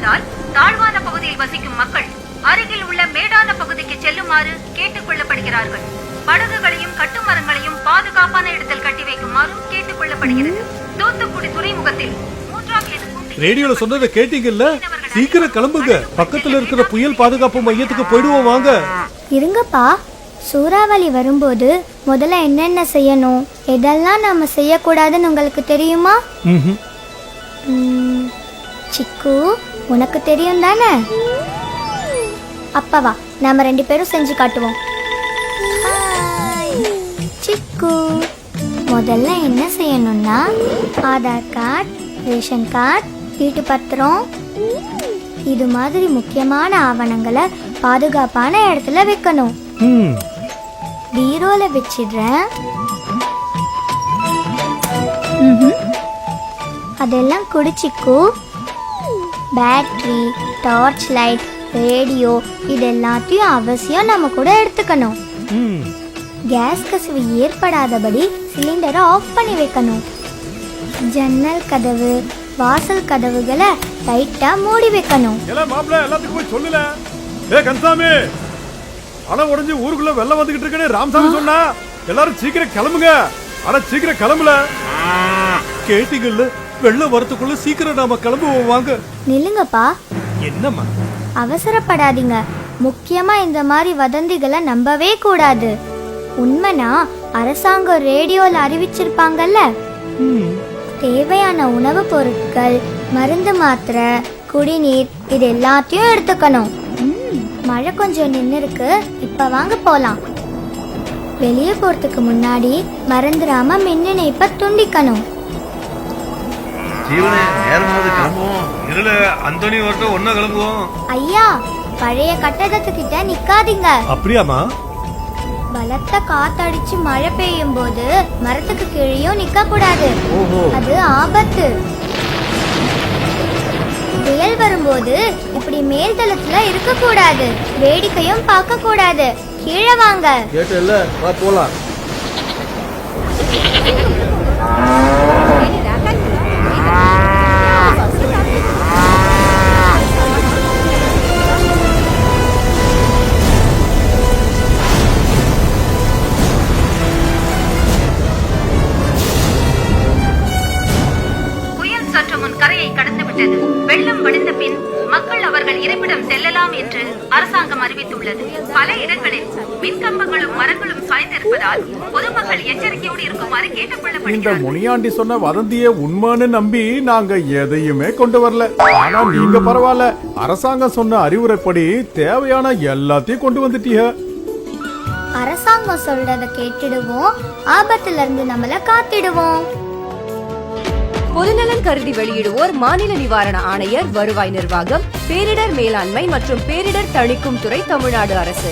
இருப்பதால் தாழ்வான பகுதியில் வசிக்கும் மக்கள் அருகில் உள்ள மேடான பகுதிக்கு செல்லுமாறு கேட்டுக் கொள்ளப்படுகிறார்கள். படகுகளையும் கட்டுமரங்களையும் பாதுகாப்பான இடத்தில் கட்டி வைக்குமாறும் கேட்டுக் கொள்ளப்படுகிறது. தூத்துக்குடி துறைமுகத்தில் ரேடியோல சொன்னதை கேட்டீங்கல்ல? சீக்கிரம் கிளம்புங்க, பக்கத்துல இருக்கிற புயல் பாதுகாப்பு மையத்துக்கு போயிடுவோம் வாங்க. இருங்கப்பா, சூறாவளி வரும்போது முதல்ல என்னென்ன செய்யணும், எதெல்லாம் நாம செய்யக்கூடாதுன்னு உங்களுக்கு தெரியுமா? சிக்கு, உனக்கு தெரியும் தானே? அப்பவா நாம 2 பேரும் செஞ்சு காட்டுவோம். சிக்கு, முதல்ல என்ன செய்யணும்னா ஆதார் கார்டு, ரேஷன் கார்டு, வீட்டு பத்திரம், இது மாதிரி முக்கியமான ஆவணங்களை பாதுகாப்பான இடத்துல வைக்கணும். பீரோல வச்சிடுறேன். அதெல்லாம் குடிச்சிக்கு. பேட்டரி, டார்ச் லைட், ரேடியோ இது எல்லாத்தையும் அவசியம் நம்ம கூட எடுத்துக்கணும். கேஸ் கசிவு ஏற்படாதபடி சிலிண்டரை ஆஃப் பண்ணி வைக்கணும். ஜன்னல் கதவு, வாசல் கதவுகளை டைட்டா மூடி வைக்கணும். எல்லாத்துக்கும் போய் சொல்லல. கன்சாமி, அணை உடைஞ்சு ஊருக்குள்ள வெள்ளம் வந்துகிட்டு இருக்கேன்னு ராமசாமி சொன்னா. எல்லாரும் சீக்கிரம் கிளம்புங்க. ஆனா சீக்கிரம் கிளம்பல. கேட்டீங்கல்ல? வெள்ளம் வரத்துக்குள்ள சீக்கிரம் நாம கிளம்புவோம் வாங்க. நில்லுங்கப்பா. என்னம்மா? அவசரப்படாதீங்க. முக்கியமா இந்த மாதிரி வதந்திகளை நம்பவே கூடாது. உண்மைனா அரசாங்கம் ரேடியோல அறிவிச்சிருப்பாங்கல்ல. தேவையான உணவு பொருட்கள், மருந்து, மாத்திரை, குடிநீர் இது எல்லாத்தையும் எடுத்துக்கணும். மழை கொஞ்சம் நின்று இருக்கு, இப்ப வாங்க போலாம். வெளியே போறதுக்கு முன்னாடி மறந்துடாம மின் இணைப்பை துண்டிக்கணும். ஐயா, பழைய கட்டடத்துக்கிட்ட நிக்காதீங்க. அப்படியாமா? பலத்த காத்தடிச்சு மழை பெய்யும் போது மரத்துக்கு கீழேயும் நிக்க கூடாது. அது ஆபத்து. புயல் வரும்போது இப்படி மேல்தளத்துல இருக்க கூடாது. வேடிக்கையும் பார்க்க கூடாது. கீழே வாங்க. கேட்டல, வா போலாம். கரையை கடந்து விட்டது. வெள்ளம் வடிந்த பின் மக்கள் அவர்கள் இருப்பிடம் செல்லலாம் என்று அரசாங்கம் அறிவித்துள்ளது. பல இடங்களில் மின்கம்பங்களும் மரங்களும் சாய்ந்திருப்பதால் பொதுமக்கள் எச்சரிக்கையோடு இருக்குமாறு கேட்டுக்கொள்ளப்படுகிறது. இந்த முனியாண்டி சொன்ன வதந்திய உண்மைன்னு நம்பி நாங்க எதையுமே கொண்டு வரல. ஆனா நீங்க பரவாயில்ல, அரசாங்கம் சொன்ன அறிவுரைப்படி தேவையான எல்லாத்தையும் கொண்டு வந்துட்டீங்க. அரசாங்கம் சொல்றத கேட்டுடுவோம், ஆபத்துல இருந்து நம்மள காத்திடுவோம். பொதுநலன் கருதி வெளியிடுவோர் மாநில நிவாரண ஆணையர், வருவாய் நிர்வாகம், பேரிடர் மேலாண்மை மற்றும் பேரிடர் தணிக்கும் துறை, தமிழ்நாடு அரசு.